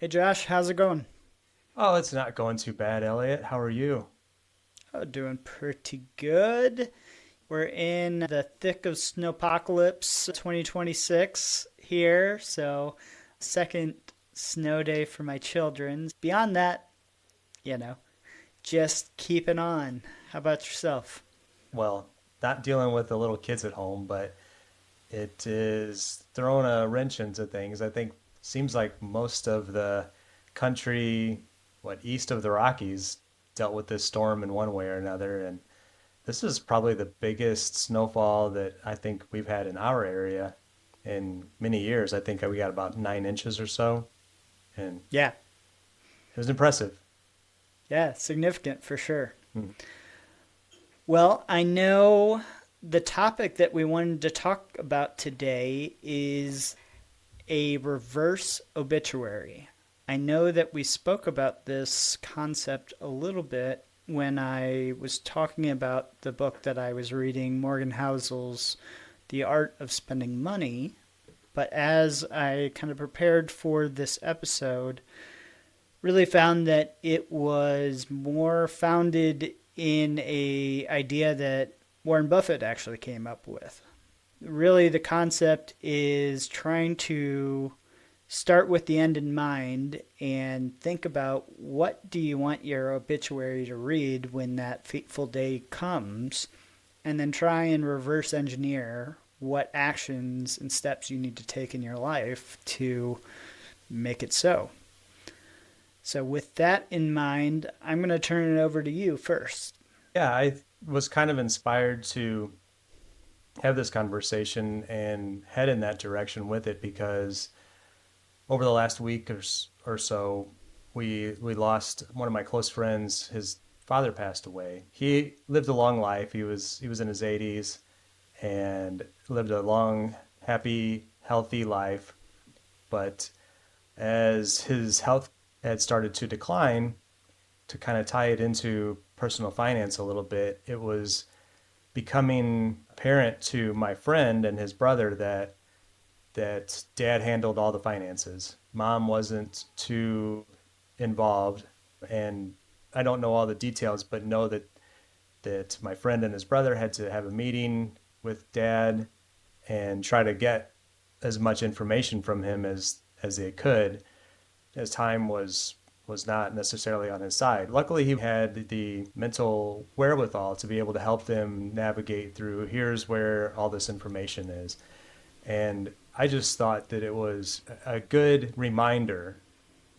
Hey Josh, how's it going? Oh, it's not going too bad, Elliot. How are you? Oh, doing pretty good. We're in the thick of snowpocalypse 2026 here, so second snow day for my children. Beyond that, you know, just keeping on. How about yourself? Well, not dealing with the little kids at home, but it is throwing a wrench into things. I think seems like most of the country, east of the Rockies, dealt with this storm in one way or another, and this is probably the biggest snowfall that I think we've had in our area in many years. I think we got about 9 inches or so, and Yeah, it was impressive. yeah, significant for sure. Hmm. Well, I know the topic that we wanted to talk about today is a reverse obituary. I know that we spoke about this concept a little bit when I was talking about the book that I was reading, Morgan Housel's The Art of Spending Money. But as I kind of prepared for this episode, really found that it was more founded in a idea that Warren Buffett actually came up with. Really, the concept is trying to start with the end in mind and think about what do you want your obituary to read when that fateful day comes, and then try and reverse engineer what actions and steps you need to take in your life to make it so. So, with that in mind, I'm going to turn it over to you first. Yeah, I was kind of inspired to have this conversation and head in that direction with it because over the last week or so, we lost one of my close friends. His father passed away. He lived a long life. He was in his 80s and lived a long, happy, healthy life. But as his health had started to decline, to kind of tie it into personal finance a little bit, it was becoming apparent to my friend and his brother that dad handled all the finances. Mom wasn't too involved, and I don't know all the details, but know that my friend and his brother had to have a meeting with dad and try to get as much information from him as they could, as time was not necessarily on his side. Luckily, he had the mental wherewithal to be able to help them navigate through here's where all this information is. And I just thought that it was a good reminder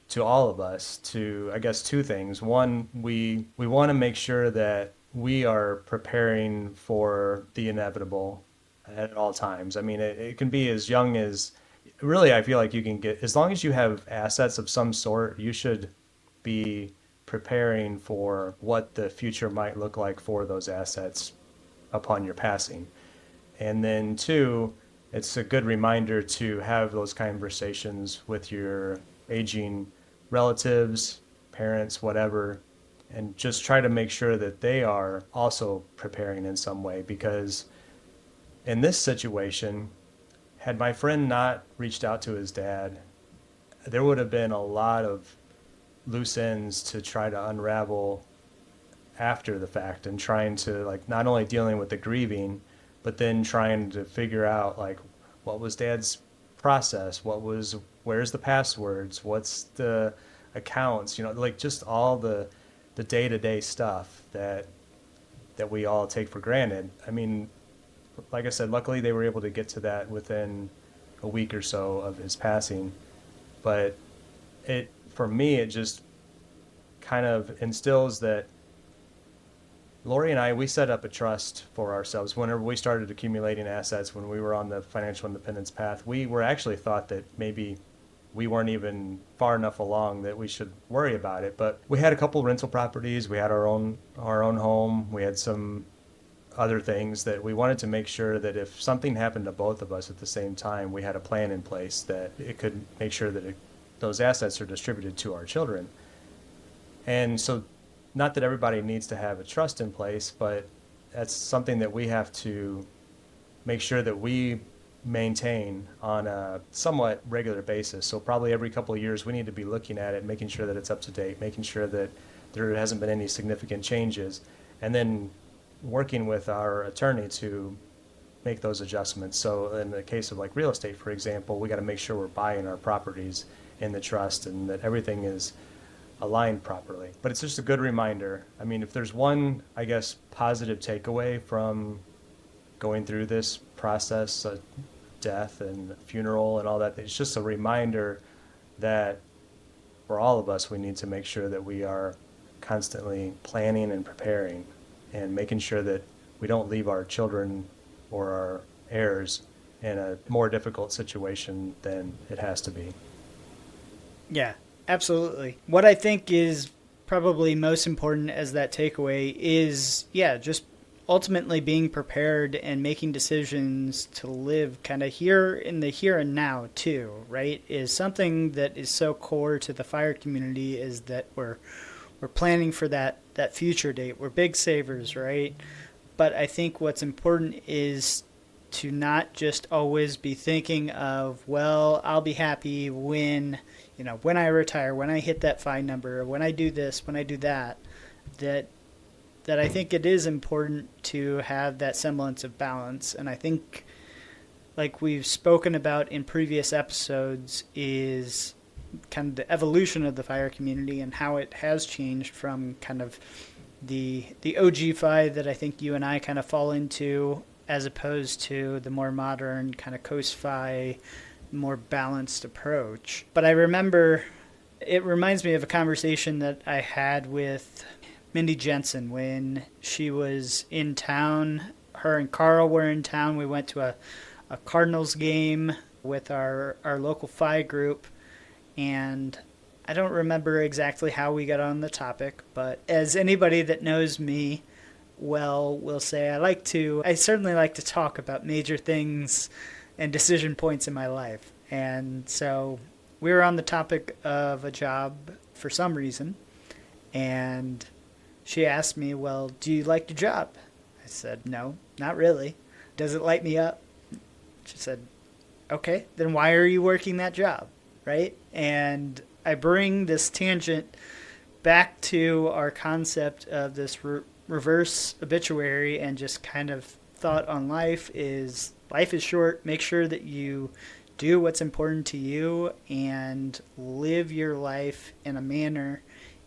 to all of us to, I guess, two things. One, we want to make sure that we are preparing for the inevitable at all times. I mean, it can be as young as really, I feel like you can get, as long as you have assets of some sort, you should be preparing for what the future might look like for those assets upon your passing. And then two, it's a good reminder to have those conversations with your aging relatives, parents, whatever, and just try to make sure that they are also preparing in some way. Because in this situation, had my friend not reached out to his dad, there would have been a lot of loose ends to try to unravel after the fact and trying to like not only dealing with the grieving but then trying to figure out like what was dad's process, what was, where's the passwords, what's the accounts, like just all the day-to-day stuff that we all take for granted. I mean, like I said, luckily they were able to get to that within a week or so of his passing, but it for me it just kind of instills that Lori and I, we set up a trust for ourselves. Whenever we started accumulating assets, when we were on the financial independence path, we were actually thought that maybe we weren't even far enough along that we should worry about it. But we had a couple rental properties, we had our own home, we had some other things that we wanted to make sure that if something happened to both of us at the same time, we had a plan in place that it could make sure that those assets are distributed to our children. And so, not that everybody needs to have a trust in place, but that's something that we have to make sure that we maintain on a somewhat regular basis. So probably every couple of years we need to be looking at it, making sure that it's up to date, making sure that there hasn't been any significant changes, and then working with our attorney to make those adjustments. So in the case of like real estate, for example, we got to make sure we're buying our properties in the trust and that everything is aligned properly. But it's just a good reminder. I mean, if there's one, I guess, positive takeaway from going through this process, death and funeral and all that, it's just a reminder that for all of us, we need to make sure that we are constantly planning and preparing and making sure that we don't leave our children or our heirs in a more difficult situation than it has to be. Yeah, absolutely. What I think is probably most important as that takeaway is, yeah, just ultimately being prepared and making decisions to live kind of here in the here and now too, right? Is something that is so core to the fire community is that we're planning for that future date. We're big savers, right? But I think what's important is to not just always be thinking of, well, I'll be happy when, when I retire, when I hit that fine number, when I do this, when I do that, that I think it is important to have that semblance of balance. And I think, like we've spoken about in previous episodes, is kind of the evolution of the fire community and how it has changed from kind of the OG fi that I think you and I kind of fall into, as opposed to the more modern kind of coast fi, more balanced approach. But I remember, it reminds me of a conversation that I had with Mindy Jensen when she was in town. Her and Carl were in town. We went to a Cardinals game with our local fi group, and I don't remember exactly how we got on the topic, but as anybody that knows me well will say, I certainly like to talk about major things and decision points in my life. And so we were on the topic of a job for some reason, and she asked me, well, do you like your job? I said, no, not really. Does it light me up? She said, okay, then why are you working that job, right? And I bring this tangent back to our concept of this reverse obituary and just kind of thought on life is short. Make sure that you do what's important to you and live your life in a manner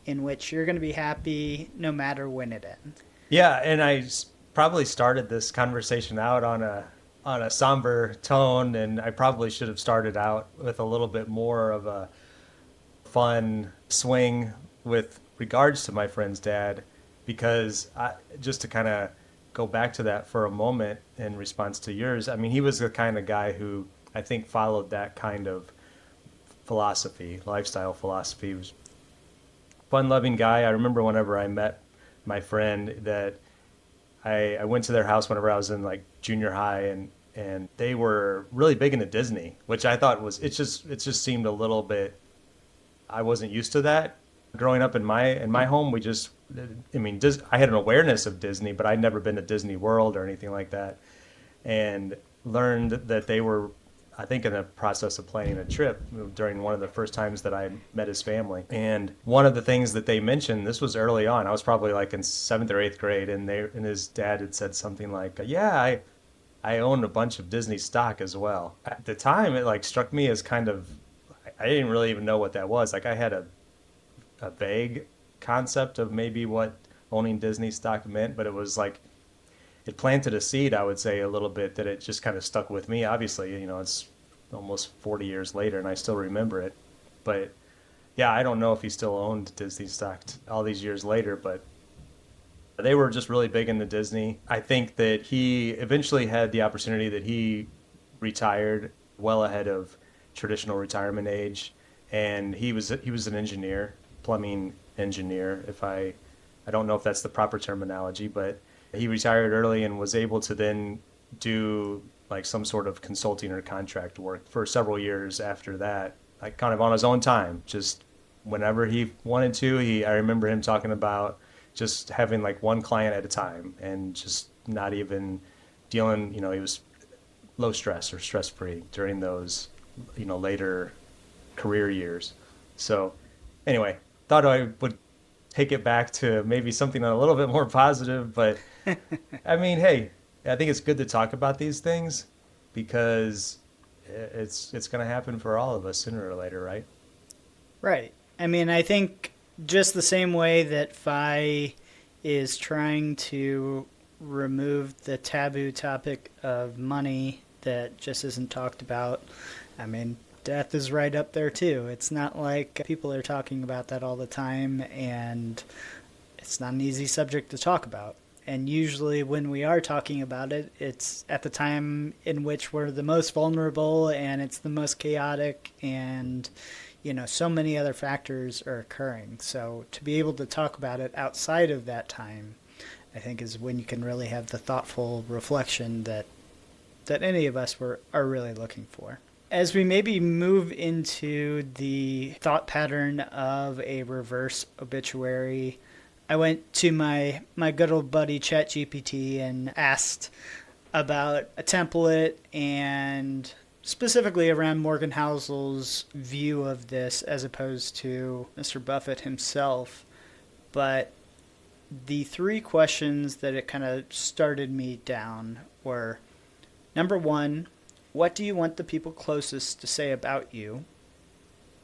in which you're going to be happy no matter when it ends. Yeah, and probably started this conversation out on a somber tone, and I probably should have started out with a little bit more of a fun swing with regards to my friend's dad, because just to kind of go back to that for a moment in response to yours, I mean, he was the kind of guy who I think followed that kind of philosophy, lifestyle philosophy. He was a fun-loving guy. I remember whenever I met my friend that I went to their house whenever I was in like junior high, and they were really big into Disney, which I thought it just seemed a little bit, I wasn't used to that. Growing up in my home, I had an awareness of Disney, but I'd never been to Disney World or anything like that, and learned that they were, I think, in the process of planning a trip during one of the first times that I met his family. And one of the things that they mentioned, this was early on, I was probably like in 7th or 8th grade, and his dad had said something like, yeah, I own a bunch of Disney stock as well. At the time, it like struck me as kind of, I didn't really even know what that was. Like I had a vague concept of maybe what owning Disney stock meant, but it was like, it planted a seed, I would say, a little bit, that it just kind of stuck with me. Obviously, it's almost 40 years later and I still remember it. But yeah, I don't know if he still owned Disney stock all these years later, but they were just really big into Disney. I think that he eventually had the opportunity that he retired well ahead of traditional retirement age, and he was an engineer, plumbing engineer. I don't know if that's the proper terminology, but he retired early and was able to then do like some sort of consulting or contract work for several years after that, like kind of on his own time, just whenever he wanted to. I remember him talking about just having like one client at a time and just not even dealing, he was low stress or stress free during those, later career years. So anyway, thought I would take it back to maybe something a little bit more positive, but I mean, hey, I think it's good to talk about these things because it's going to happen for all of us sooner or later, right? Right. I mean, I think just the same way that Phi is trying to remove the taboo topic of money that just isn't talked about, I mean, death is right up there too. It's not like people are talking about that all the time, and it's not an easy subject to talk about. And usually, when we are talking about it, it's at the time in which we're the most vulnerable and it's the most chaotic, and so many other factors are occurring. So, to be able to talk about it outside of that time, I think, is when you can really have the thoughtful reflection that any of us are really looking for. As we maybe move into the thought pattern of a reverse obituary, I went to my good old buddy ChatGPT and asked about a template and specifically around Morgan Housel's view of this as opposed to Mr. Buffett himself. But the three questions that it kind of started me down were: number one, what do you want the people closest to say about you?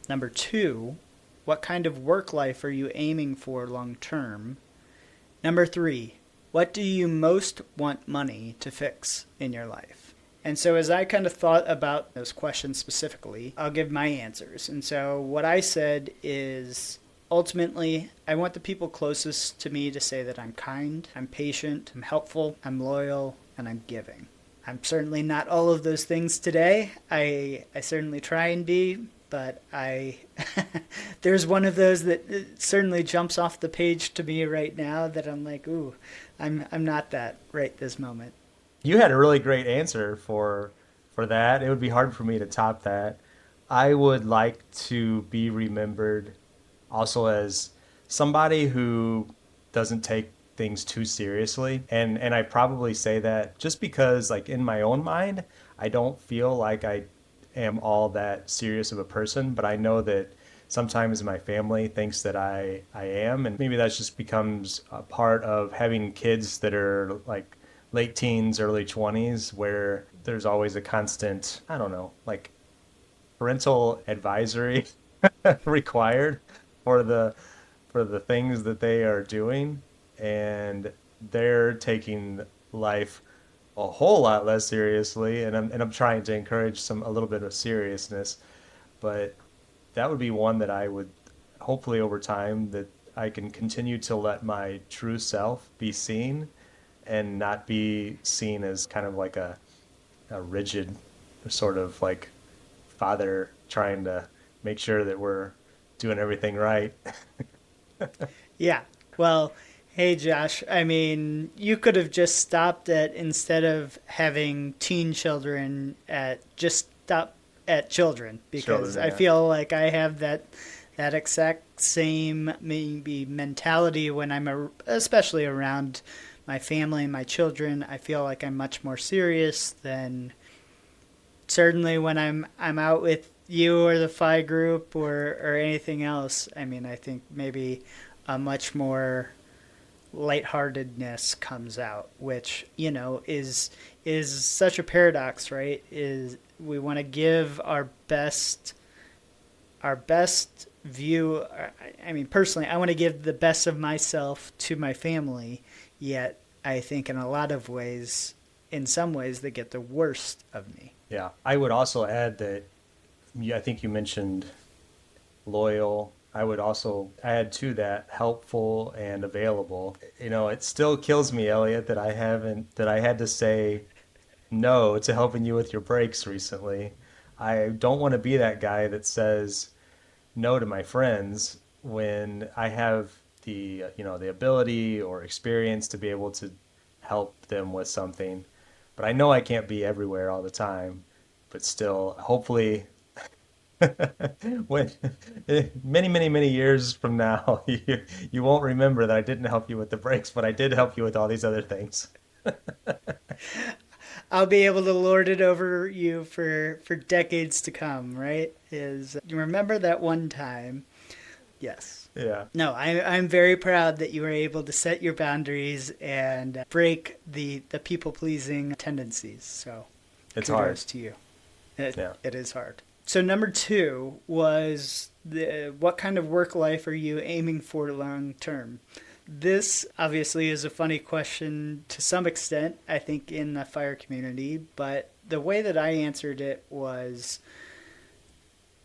Number two, what kind of work life are you aiming for long term? Number three, what do you most want money to fix in your life? And so, as I kind of thought about those questions specifically, I'll give my answers. And so, what I said is ultimately, I want the people closest to me to say that I'm kind, I'm patient, I'm helpful, I'm loyal, and I'm giving. I'm certainly not all of those things today. I certainly try and be, but I there's one of those that certainly jumps off the page to me right now that I'm like, ooh, I'm not that right this moment. You had a really great answer for that. It would be hard for me to top that. I would like to be remembered also as somebody who doesn't take things too seriously. And I probably say that just because like in my own mind, I don't feel like I am all that serious of a person, but I know that sometimes my family thinks that I am, and maybe that just becomes a part of having kids that are like late teens, early 20s, where there's always a constant, I don't know, like parental advisory required for the things that they are doing, and they're taking life a whole lot less seriously, and I'm trying to encourage some a little bit of seriousness, but that would be one that I would hopefully over time that I can continue to let my true self be seen and not be seen as kind of like a rigid sort of like father trying to make sure that we're doing everything right. Yeah. Well, hey Josh, I mean, you could have just stopped at, instead of having teen children, at just stop at children, because Children, I yeah. feel like I have that exact same maybe mentality when especially around my family and my children. I feel like I'm much more serious than certainly when I'm out with you or the Phi group or anything else. I mean, I think maybe a much more lightheartedness comes out, which is such a paradox, right? Is we want to give our best view. I mean, personally, I want to give the best of myself to my family, yet I think in a lot of ways, in some ways, they get the worst of me. Yeah. I would also add that yeah, I think you mentioned loyal. I would also add to that helpful and available. It still kills me, Elliot, that I had to say no to helping you with your brakes recently. I don't want to be that guy that says no to my friends when I have the ability or experience to be able to help them with something. But I know I can't be everywhere all the time. But still, hopefully, when many, many, many years from now, you won't remember that I didn't help you with the brakes, but I did help you with all these other things. I'll be able to lord it over you for decades to come, right? Is you remember that one time? Yes. Yeah, No, I'm very proud that you were able to set your boundaries and break the people pleasing tendencies. So it's hard. kudos to you. It, Yeah. it is hard. So number two was what kind of work life are you aiming for long term? This obviously is a funny question to some extent, I think, in the fire community, but the way that I answered it was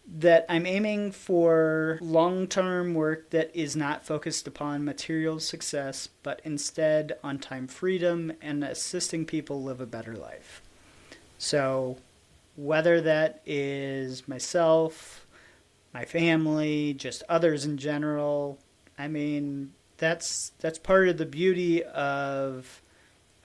that I'm aiming for long term work that is not focused upon material success, but instead on time freedom and assisting people live a better life. So, whether that is myself, my family, just others in general, I mean, that's part of the beauty of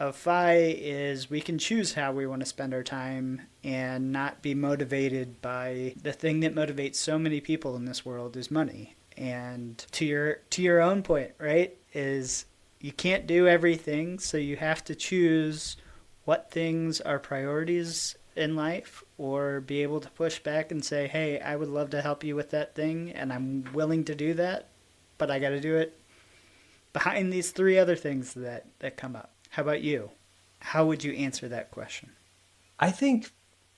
FI is we can choose how we want to spend our time and not be motivated by the thing that motivates so many people in this world is money. And to your own point, right, is you can't do everything, so you have to choose what things are priorities in life or be able to push back and say, "Hey, I would love to help you with that thing and I'm willing to do that, but I got to do it behind these three other things that come up." How about you? How would you answer that question? I think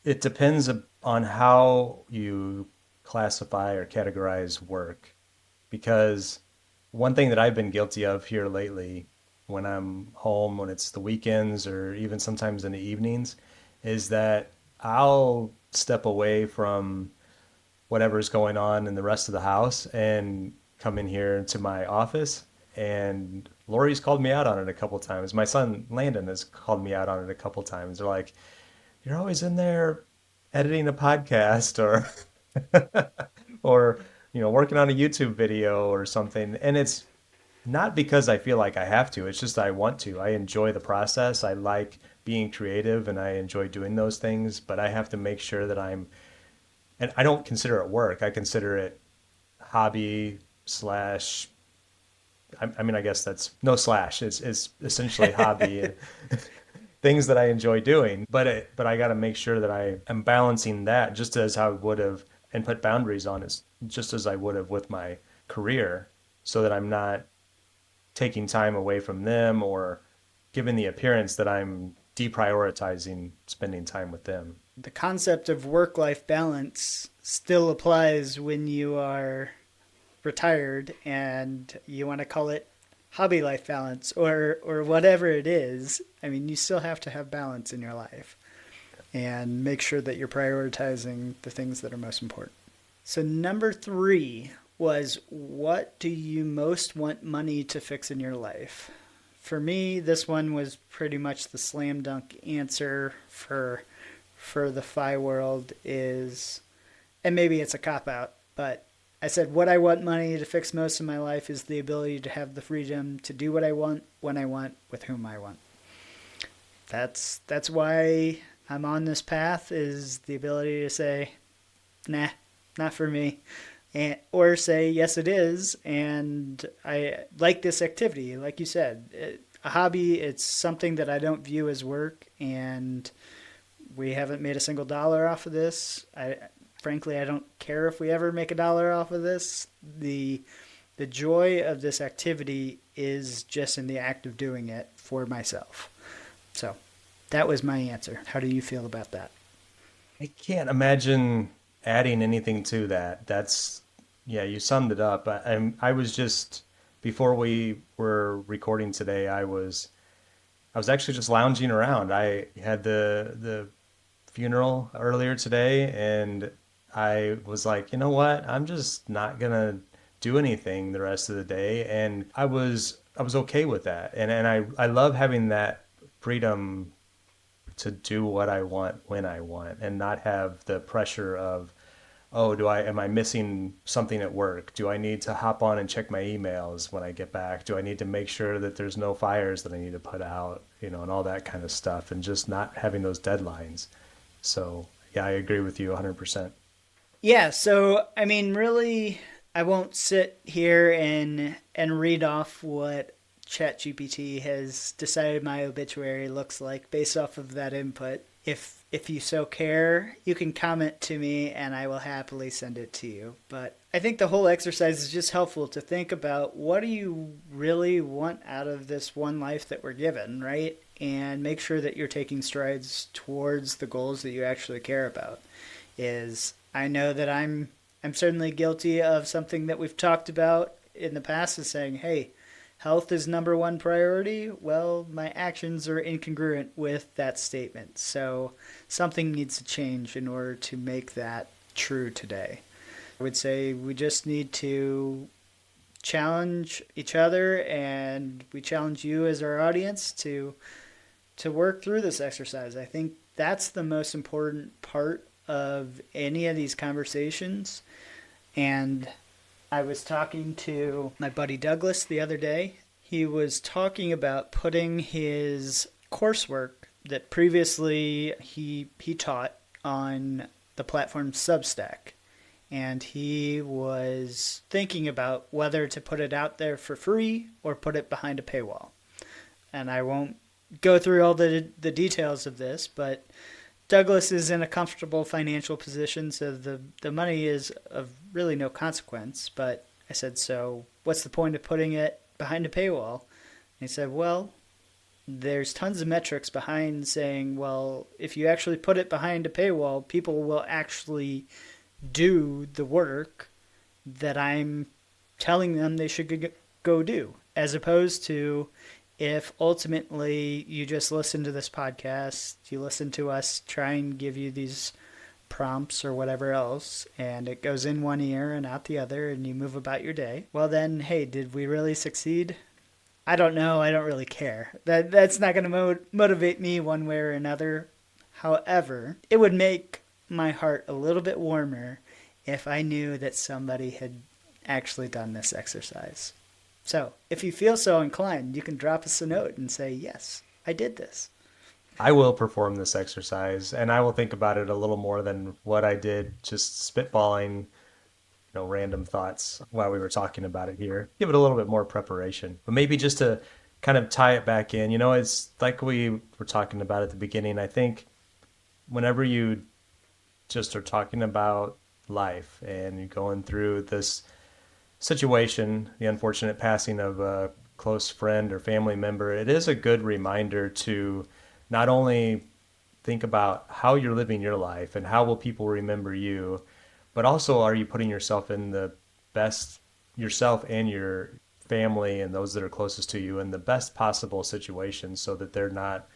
it depends on how you classify or categorize work. Because one thing that I've been guilty of here lately, when I'm home, when it's the weekends, or even sometimes in the evenings, is that I'll step away from whatever's going on in the rest of the house and come in here to my office. And Lori's called me out on it a couple times. My son Landon has called me out on it a couple times. They're like, "You're always in there editing a podcast or or working on a YouTube video or something." And it's not because I feel like I have to. It's just I want to. I enjoy the process. I like being creative and I enjoy doing those things, but I have to make sure that and I don't consider it work. I consider it hobby slash, I mean, I guess that's no slash. It's essentially hobby and things that I enjoy doing. But I got to make sure that I am balancing that just as I would have and put boundaries on it just as I would have with my career so that I'm not taking time away from them or giving the appearance that I'm deprioritizing spending time with them. The concept of work life balance still applies when you are retired and you want to call it hobby life balance or whatever it is. I mean, you still have to have balance in your life and make sure that you're prioritizing the things that are most important. So number three was, what do you most want money to fix in your life? For me, this one was pretty much the slam dunk answer for the FI world is, and maybe it's a cop out, but I said what I want money to fix most of my life is the ability to have the freedom to do what I want, when I want, with whom I want. That's why I'm on this path, is the ability to say, nah, not for me. And, or say, yes, it is, and I like this activity. Like you said, a hobby, it's something that I don't view as work, and we haven't made a single dollar off of this. Frankly, I don't care if we ever make a dollar off of this. The joy of this activity is just in the act of doing it for myself. So that was my answer. How do you feel about that? I can't imagine adding anything to that. Yeah, you summed it up. I was just, before we were recording today, I was actually just lounging around. I had the funeral earlier today, and I was like, you know what? I'm just not gonna do anything the rest of the day, and I was okay with that. And I love having that freedom to do what I want when I want, and not have the pressure of, oh, am I missing something at work? Do I need to hop on and check my emails when I get back? Do I need to make sure that there's no fires that I need to put out, and all that kind of stuff, and just not having those deadlines. So, yeah, I agree with you 100%. Yeah, so I mean, really, I won't sit here and read off what ChatGPT has decided my obituary looks like based off of that input. If you so care, you can comment to me and I will happily send it to you. But I think the whole exercise is just helpful to think about what do you really want out of this one life that we're given, right? And make sure that you're taking strides towards the goals that you actually care about. Is I know that I'm certainly guilty of something that we've talked about in the past is saying, hey, health is number one priority. Well, my actions are incongruent with that statement. So something needs to change in order to make that true today. I would say we just need to challenge each other, and we challenge you as our audience to work through this exercise. I think that's the most important part of any of these conversations. And I was talking to my buddy Douglas the other day. He was talking about putting his coursework that previously he taught on the platform Substack. And he was thinking about whether to put it out there for free or put it behind a paywall. And I won't go through all the details of this, but Douglas is in a comfortable financial position, so the money is of really no consequence. But I said, so what's the point of putting it behind a paywall? And he said, well, there's tons of metrics behind saying, well, if you actually put it behind a paywall, people will actually do the work that I'm telling them they should go do, as opposed to if ultimately you just listen to this podcast, you listen to us try and give you these prompts or whatever else, and it goes in one ear and out the other, and you move about your day, well then, hey, did we really succeed? I don't know. I don't really care. That's not going to motivate me one way or another. However, it would make my heart a little bit warmer if I knew that somebody had actually done this exercise. So, if you feel so inclined, you can drop us a note and say, yes, I did this. I will perform this exercise, and I will think about it a little more than what I did just spitballing, random thoughts while we were talking about it here. Give it a little bit more preparation. But maybe just to kind of tie it back in, it's like we were talking about at the beginning. I think whenever you just are talking about life and you're going through this situation, the unfortunate passing of a close friend or family member, it is a good reminder to not only think about how you're living your life and how will people remember you, but also are you putting yourself in the best, yourself and your family and those that are closest to you in the best possible situation so that they're not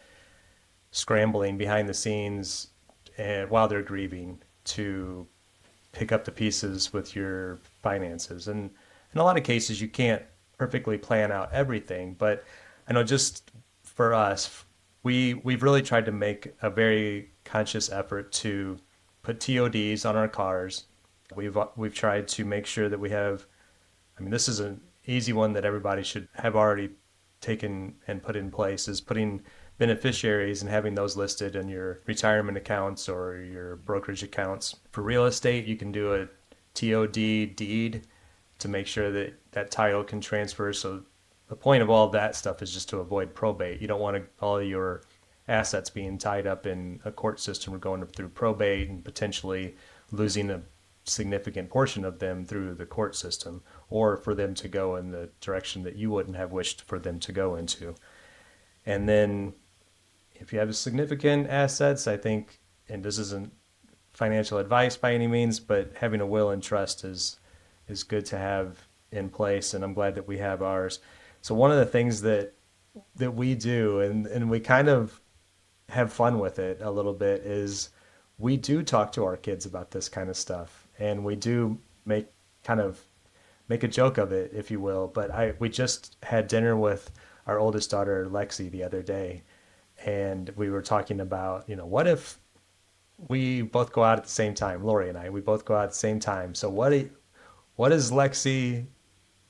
scrambling behind the scenes and while they're grieving to pick up the pieces with your finances. And in a lot of cases, you can't perfectly plan out everything, but I know just for us, we've really tried to make a very conscious effort to put TODs on our cars. We've tried to make sure that we have, this is an easy one that everybody should have already taken and put in place, is putting beneficiaries and having those listed in your retirement accounts or your brokerage accounts. For real estate, you can do a TOD deed to make sure that that title can transfer. So the point of all of that stuff is just to avoid probate. You don't want all of your assets being tied up in a court system or going through probate and potentially losing a significant portion of them through the court system, or for them to go in the direction that you wouldn't have wished for them to go into. And then if you have significant assets, I think, and this isn't financial advice by any means, but having a will and trust is good to have in place, and I'm glad that we have ours. So one of the things that we do, and we kind of have fun with it a little bit, is we do talk to our kids about this kind of stuff, and we do make a joke of it, if you will. But we just had dinner with our oldest daughter, Lexi, the other day, and we were talking about, what if we both go out at the same time, Lori and I, we both go out at the same time. So what is Lexi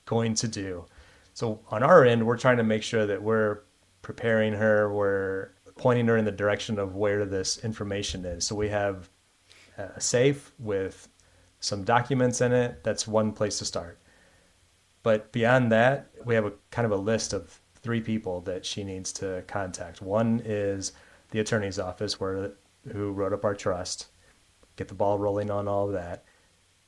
going to do? So on our end, we're trying to make sure that we're preparing her, we're pointing her in the direction of where this information is. So we have a safe with some documents in it. That's one place to start. But beyond that, we have a kind of a list of three people that she needs to contact. One is the attorney's office who wrote up our trust, get the ball rolling on all of that.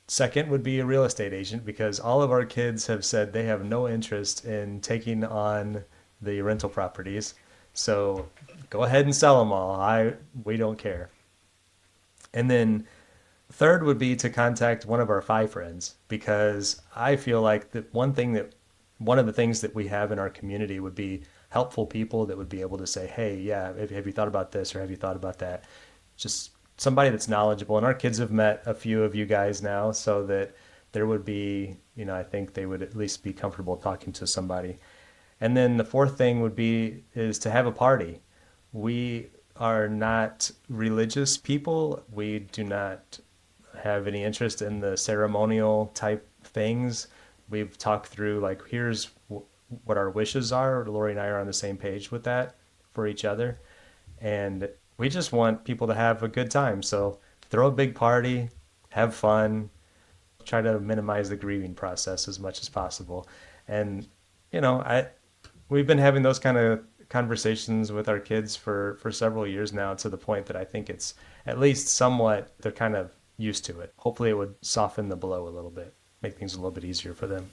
Second would be a real estate agent because all of our kids have said they have no interest in taking on the rental properties. So go ahead and sell them all. We don't care. And then third would be to contact one of our five friends because I feel like one of the things that we have in our community would be helpful people that would be able to say, hey, yeah, have you thought about this or have you thought about that? Just somebody that's knowledgeable. And our kids have met a few of you guys now, so that there would be, I think they would at least be comfortable talking to somebody. And then the fourth thing is to have a party. We are not religious people. We do not have any interest in the ceremonial type things. We've talked through like, here's what our wishes are. Lori and I are on the same page with that for each other. And we just want people to have a good time. So throw a big party, have fun, try to minimize the grieving process as much as possible. And, we've been having those kind of conversations with our kids for several years now, to the point that I think it's at least somewhat, they're kind of used to it. Hopefully it would soften the blow a little bit, make things a little bit easier for them.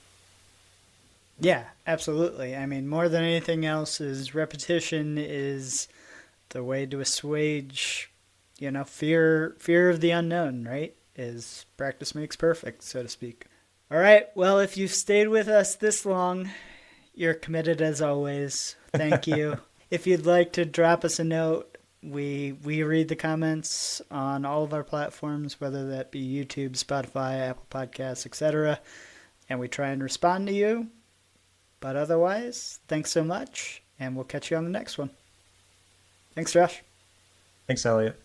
Yeah, absolutely. I mean, more than anything else, is repetition is the way to assuage, fear of the unknown, right? Is practice makes perfect, so to speak. All right. Well, if you've stayed with us this long, you're committed as always. Thank you. If you'd like to drop us a note, we read the comments on all of our platforms, whether that be YouTube, Spotify, Apple Podcasts, etc., and we try and respond to you. But otherwise, thanks so much, and we'll catch you on the next one. Thanks, Josh. Thanks, Elliot.